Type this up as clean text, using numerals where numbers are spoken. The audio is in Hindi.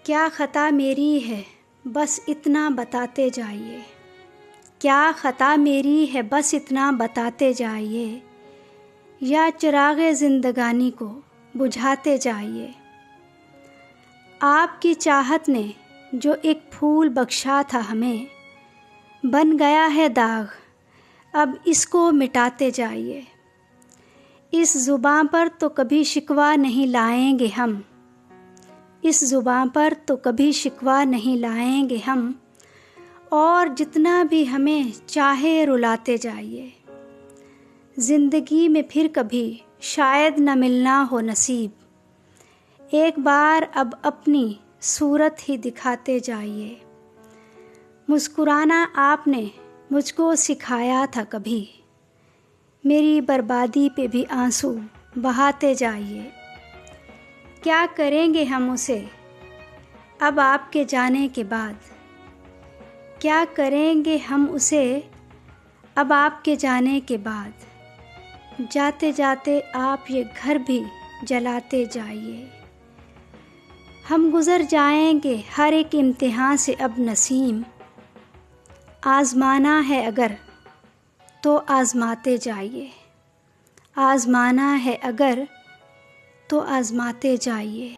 क्या ख़ता मेरी है बस इतना बताते जाइए, क्या ख़ता मेरी है बस इतना बताते जाइए, या चिराग़े ज़िंदगानी को बुझाते जाइए। आपकी चाहत ने जो एक फूल बख्शा था हमें, बन गया है दाग, अब इसको मिटाते जाइए। इस ज़ुबां पर तो कभी शिकवा नहीं लाएंगे हम, इस ज़ुबां पर तो कभी शिकवा नहीं लाएंगे हम, और जितना भी हमें चाहे रुलाते जाइए। ज़िंदगी में फिर कभी शायद न मिलना हो नसीब, एक बार अब अपनी सूरत ही दिखाते जाइए। मुस्कुराना आपने मुझको सिखाया था कभी, मेरी बर्बादी पे भी आंसू बहाते जाइए। क्या करेंगे हम उसे अब आपके जाने के बाद, क्या करेंगे हम उसे अब आपके जाने के बाद। जाते जाते आप ये घर भी जलाते जाइए। हम गुज़र जाएंगे हर एक इम्तिहान से अब नसीम, आज़माना है अगर तो आज़माते जाइए, आज़माना है अगर तो आज़माते जाइए।